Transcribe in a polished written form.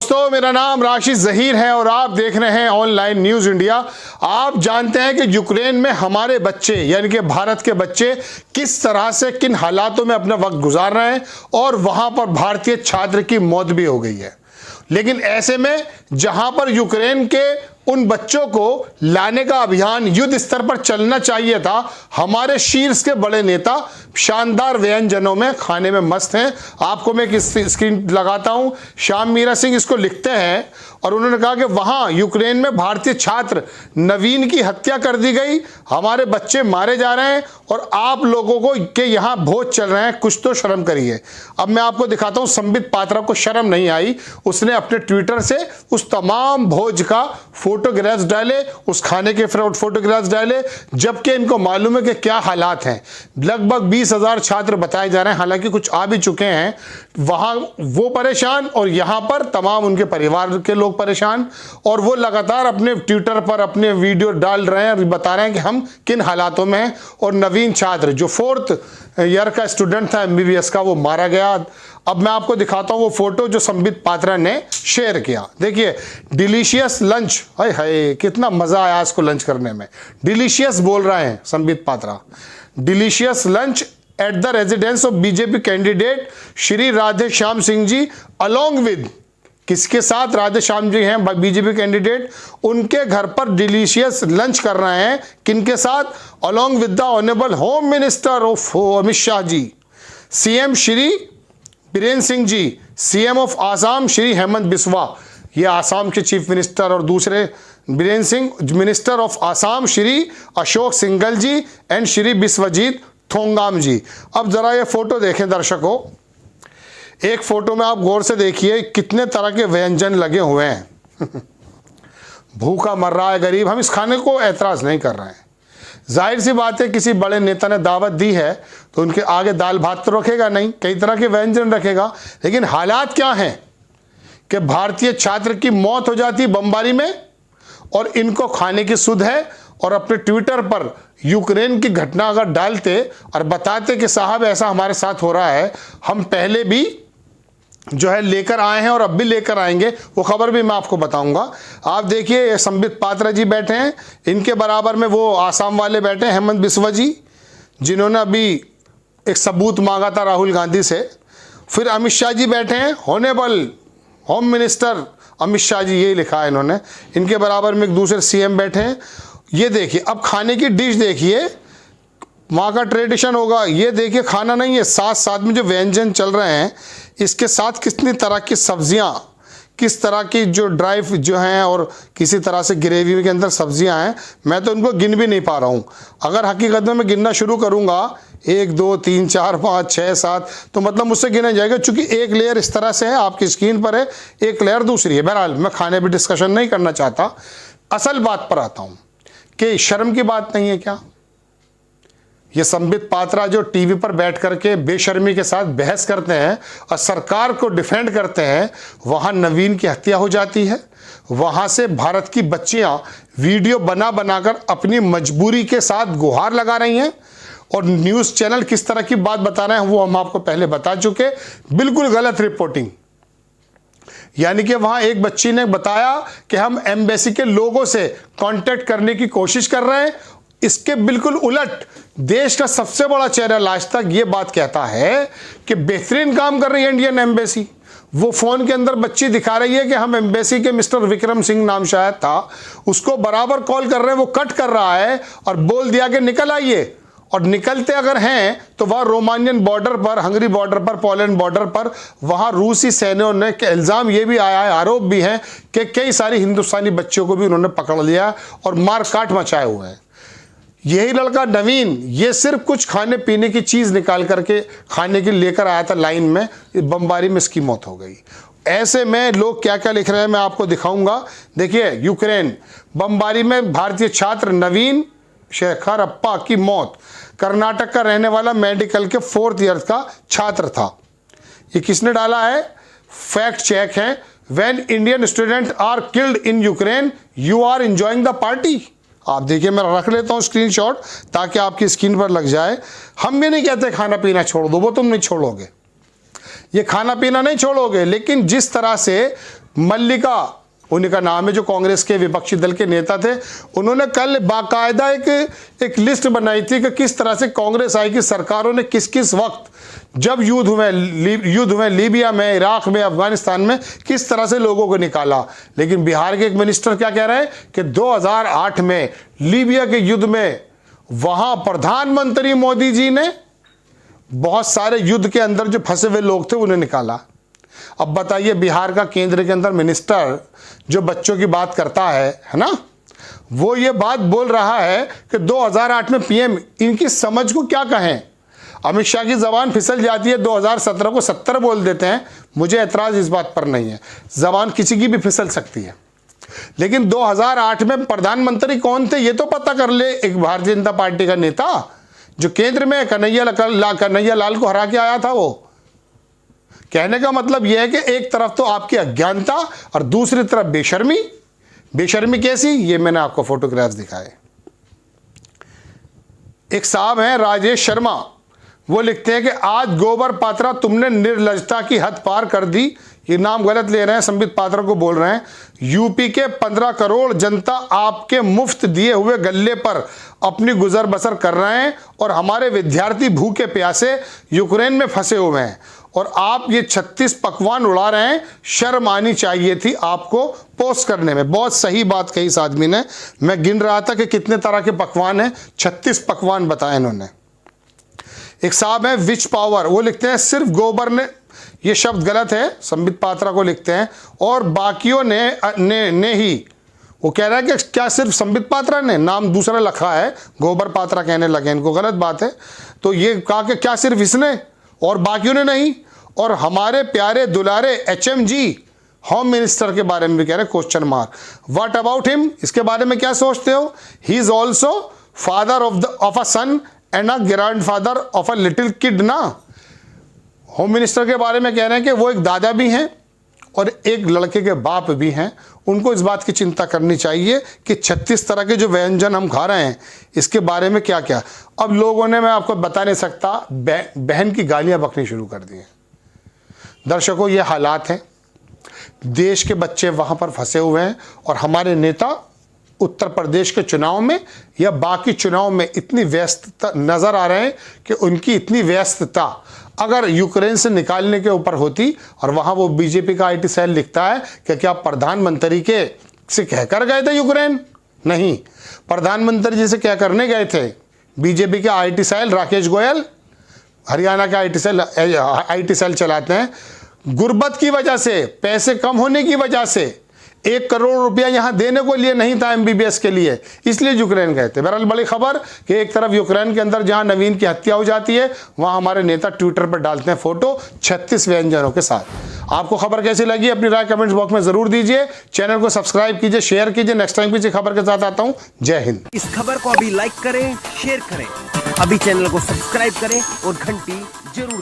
दोस्तों, मेरा नाम राशिद जहीर है और आप देख रहे हैं ऑनलाइन न्यूज इंडिया। आप जानते हैं कि यूक्रेन में हमारे बच्चे यानी कि भारत के बच्चे किस तरह से किन हालातों में अपना वक्त गुजार रहे हैं और वहां पर भारतीय छात्र की मौत भी हो गई है। लेकिन ऐसे में जहां पर यूक्रेन के उन बच्चों को लाने का अभियान युद्ध स्तर पर चलना चाहिए था, हमारे शीर्ष के बड़े नेता शानदार व्यंजनों में खाने में मस्त हैं। आपको मैं किस स्क्रीन लगाता हूं, श्याम मीरा सिंह इसको लिखते हैं और उन्होंने कहा कि वहां यूक्रेन में भारतीय छात्र नवीन की हत्या कर दी गई, हमारे बच्चे मारे जा रहे हैं और आप लोगों को के यहाँ भोज चल रहे हैं, कुछ तो शर्म करिए। अब मैं आपको दिखाता हूं, संबित पात्रा को शर्म नहीं आई, उसने अपने ट्विटर से उस तमाम भोज का फोटोग्राफ्स डाले, उस खाने के फोटोग्राफ्स डाले, जबकि इनको मालूम है कि क्या हालात हैं। लगभग 20,000 छात्र बताए जा रहे हैं, हालांकि कुछ आ भी चुके हैं। वहां वो परेशान और यहां पर तमाम उनके परिवार के लोग परेशान, और वो लगातार अपने ट्विटर पर अपने वीडियो डाल रहे हैं और बता रहे हैं कि हम किन हालातों में हैं। और नवीन छात्र जो 4th ईयर का स्टूडेंट था MBBS का, वो मारा गया। अब मैं आपको दिखाता हूं वो फोटो जो संबित पात्रा ने शेयर किया। देखिए, डिलीशियस लंच, हाय हाय कितना मजा आया इसको लंच करने में। डिलीशियस बोल रहे हैं Sambit Patra, delicious lunch at the residence of BJP candidate Shri Radhe Shyam Singh ji along with, किसके साथ? राधे श्याम जी हैं बीजेपी कैंडिडेट, उनके घर पर डिलीशियस लंच कर रहे हैं। किनके साथ? Along with the honourable home minister of Amit Shah ji, CM Shri Biren Singh ji, CM of Assam Shri Hemant Biswa, ये आसाम के चीफ मिनिस्टर, और दूसरे Biren Singh minister of Assam Shri Ashok Singhal ji and Shri Biswajit Thongam ji. अब जरा ये फोटो देखें दर्शकों, एक फोटो में आप गौर से देखिए कितने तरह के व्यंजन लगे हुए हैं। भूखा मर रहा है गरीब, हम इस खाने को ऐतराज नहीं कर रहे हैं। जाहिर सी बात है, किसी बड़े नेता ने दावत दी है तो उनके आगे दाल भात तो रखेगा नहीं, कई तरह के व्यंजन रखेगा। लेकिन हालात क्या हैं कि भारतीय छात्र की मौत हो जाती बमबारी में और इनको खाने की सुध है, और अपने ट्विटर पर यूक्रेन की घटना अगर डालते और बताते कि साहब ऐसा हमारे साथ हो रहा है, हम पहले भी जो है लेकर आए हैं और अब भी लेकर आएंगे, वो खबर भी मैं आपको बताऊंगा। आप देखिए, संबित पात्रा जी बैठे हैं, इनके बराबर में वो आसाम वाले बैठे हैं हेमंत बिस्वा जी, जिन्होंने अभी एक सबूत मांगा था राहुल गांधी से। फिर अमित शाह जी बैठे हैं, honourable home minister Amit Shah ji, यही लिखा है इन्होंने। इनके बराबर में एक दूसरे CM बैठे हैं। ये देखिए, अब खाने की डिश देखिए, वहाँ का ट्रेडिशन होगा। ये देखिए, खाना नहीं है, साथ साथ में जो व्यंजन चल रहे हैं, इसके साथ कितनी तरह की सब्जियां, किस तरह की जो ड्राई जो हैं और किसी तरह से ग्रेवी के अंदर सब्जियां हैं, मैं तो उनको गिन भी नहीं पा रहा हूँ। अगर हकीकत में मैं गिनना शुरू करूँगा 1 2 3 4 5 6 7, तो मतलब मुझसे गिना जाएगा, चूंकि एक लेयर इस तरह से है, आपकी स्क्रीन पर है, एक लेयर दूसरी है। बहरहाल मैं खाने पर डिस्कशन नहीं करना चाहता, असल बात पर आता हूँ कि शर्म की बात नहीं है क्या? ये संबित पात्रा जो टीवी पर बैठ करके बेशर्मी के साथ बहस करते हैं और सरकार को डिफेंड करते हैं, वहां नवीन की हत्या हो जाती है। वहां से भारत की बच्चियां वीडियो बना बनाकर अपनी मजबूरी के साथ गुहार लगा रही हैं, और न्यूज़ चैनल किस तरह की बात बता रहे हैं वो हम आपको पहले बता चुके। बिल्कुल गलत रिपोर्टिंग, यानी कि वहां एक बच्ची ने बताया कि हम एम्बेसी के लोगों से कांटेक्ट करने की कोशिश कर रहे हैं। इसके बिल्कुल उलट देश का सबसे बड़ा चैनल आज तक ये बात कहता है कि बेहतरीन काम कर रही है इंडियन एम्बेसी। वो फोन के अंदर बच्ची दिखा रही है कि हम एम्बेसी के मिस्टर विक्रम सिंह नाम शायद था, उसको बराबर कॉल कर रहे हैं, वो कट कर रहा है और बोल दिया कि निकल आइए। और निकलते अगर हैं तो वह रोमानियन बॉर्डर पर, हंगरी बॉर्डर पर, पोलैंड बॉर्डर पर, वहां रूसी सैन्यों ने इल्ज़ाम ये भी आया है, आरोप भी है कि कई सारी हिंदुस्तानी बच्चों को भी उन्होंने पकड़ लिया और मार काट मचाए हुए हैं। यही लड़का नवीन, ये सिर्फ कुछ खाने पीने की चीज़ निकाल करके खाने की लेकर आया था लाइन में, बमबारी में इसकी मौत हो गई। ऐसे में लोग क्या क्या लिख रहे हैं मैं आपको दिखाऊंगा। देखिए, यूक्रेन बमबारी में भारतीय छात्र नवीन शेखरप्पा की मौत, कर्नाटक का रहने वाला मेडिकल के 4th ईयर का छात्र था। ये किसने डाला है? फैक्ट चेक है। When Indian student are killed in Ukraine you are enjoying the party. आप देखिए, मैं रख लेता हूं स्क्रीनशॉट ताकि आपकी स्क्रीन पर लग जाए। हम भी नहीं कहते खाना पीना छोड़ दो, वो तुम नहीं छोड़ोगे, ये खाना पीना नहीं छोड़ोगे, लेकिन जिस तरह से मल्लिका उनका नाम है, जो कांग्रेस के विपक्षी दल के नेता थे, उन्होंने कल बाकायदा एक लिस्ट बनाई थी कि किस तरह से कांग्रेस आई कि सरकारों ने किस किस वक्त, जब युद्ध हुए लीबिया में, इराक में, अफगानिस्तान में, किस तरह से लोगों को निकाला। लेकिन बिहार के एक मिनिस्टर क्या कह रहे हैं कि 2008 में लीबिया के युद्ध में वहां प्रधानमंत्री मोदी जी ने बहुत सारे युद्ध के अंदर जो फंसे हुए लोग थे उन्हें निकाला। अब बताइए, बिहार का केंद्र के अंदर मिनिस्टर जो बच्चों की बात करता है ना, वो ये बात बोल रहा है कि 2008 में पीएम, इनकी समझ को क्या कहें। अमित शाह की जबान फिसल जाती है, 2017 को 70 बोल देते हैं। मुझे एतराज इस बात पर नहीं है, जबान किसी की भी फिसल सकती है, लेकिन 2008 में प्रधानमंत्री कौन थे ये तो पता कर ले। एक भारतीय जनता पार्टी का नेता जो केंद्र में कन्हैया लाल को हरा के आया था। वो कहने का मतलब यह है कि एक तरफ तो आपकी अज्ञानता और दूसरी तरफ बेशर्मी। बेशर्मी कैसी, ये मैंने आपको फोटोग्राफ्स दिखाए। एक साहब हैं राजेश शर्मा, वो लिखते हैं कि आज गोबर पात्रा तुमने निर्लजता की हद पार कर दी। ये नाम गलत ले रहे हैं, संबित पात्रा को बोल रहे हैं। यूपी के 15 करोड़ जनता आपके मुफ्त दिए हुए गल्ले पर अपनी गुजर बसर कर रहे हैं और हमारे विद्यार्थी भूखे प्यासे यूक्रेन में फंसे हुए हैं और आप ये 36 पकवान उड़ा रहे हैं। शर्म आनी चाहिए थी आपको पोस्ट करने में। बहुत सही बात कही इस आदमी ने। मैं गिन रहा था कि कितने तरह के पकवान हैं, 36 पकवान बताए इन्होंने। एक साहब है विच पावर, वो लिखते हैं सिर्फ गोबर ने, ये शब्द गलत है, संबित पात्रा को लिखते हैं, और बाकियों ने ही। वो कह रहा है कि क्या सिर्फ संबित पात्रा ने, नाम दूसरा लिखा है, गोबर पात्रा कहने लगे, इनको गलत बात है। तो ये कहा कि क्या सिर्फ इसने और बाकियों ने नहीं। और हमारे प्यारे दुलारे HMG होम मिनिस्टर के बारे में भी कह रहे question mark. What about him, इसके बारे में क्या सोचते हो। He is also father of a son and a grandfather of a little kid ना। होम मिनिस्टर के बारे में कह रहे हैं कि वो एक दादा भी हैं और एक लड़के के बाप भी हैं। उनको इस बात की चिंता करनी चाहिए कि 36 तरह के जो व्यंजन हम खा रहे हैं इसके बारे में क्या क्या। अब लोगों ने, मैं आपको बता नहीं सकता, बहन की गालियां बकनी शुरू कर दी हैं। दर्शकों, ये हालात हैं, देश के बच्चे वहां पर फंसे हुए हैं और हमारे नेता उत्तर प्रदेश के चुनाव में या बाकी चुनाव में इतनी व्यस्तता नजर आ रहे हैं कि उनकी इतनी व्यस्तता अगर यूक्रेन से निकालने के ऊपर होती। और वहां वो बीजेपी का IT सेल लिखता है कि क्या प्रधानमंत्री के से कहकर गए थे यूक्रेन, नहीं, प्रधानमंत्री जी से क्या करने गए थे। बीजेपी के IT सेल राकेश गोयल हरियाणा का IT सेल चलाते हैं। गुर्बत की वजह से, पैसे कम होने की वजह से 1 करोड़ रुपया यहां देने को लिए नहीं था MBBS के लिए, इसलिए यूक्रेन गए थे। बहरहाल बड़ी खबर कि एक तरफ यूक्रेन के अंदर जहां नवीन की हत्या हो जाती है, वहां हमारे नेता ट्विटर पर डालते हैं फोटो 36 व्यंजनों के साथ। आपको खबर कैसी लगी अपनी राय कमेंट्स बॉक्स में जरूर दीजिए। चैनल को सब्सक्राइब कीजिए, शेयर कीजिए। नेक्स्ट टाइम किसी खबर के साथ आता हूं। जय हिंद। इस खबर को अभी लाइक करें, शेयर करें, अभी चैनल को सब्सक्राइब करें और घंटी जरूर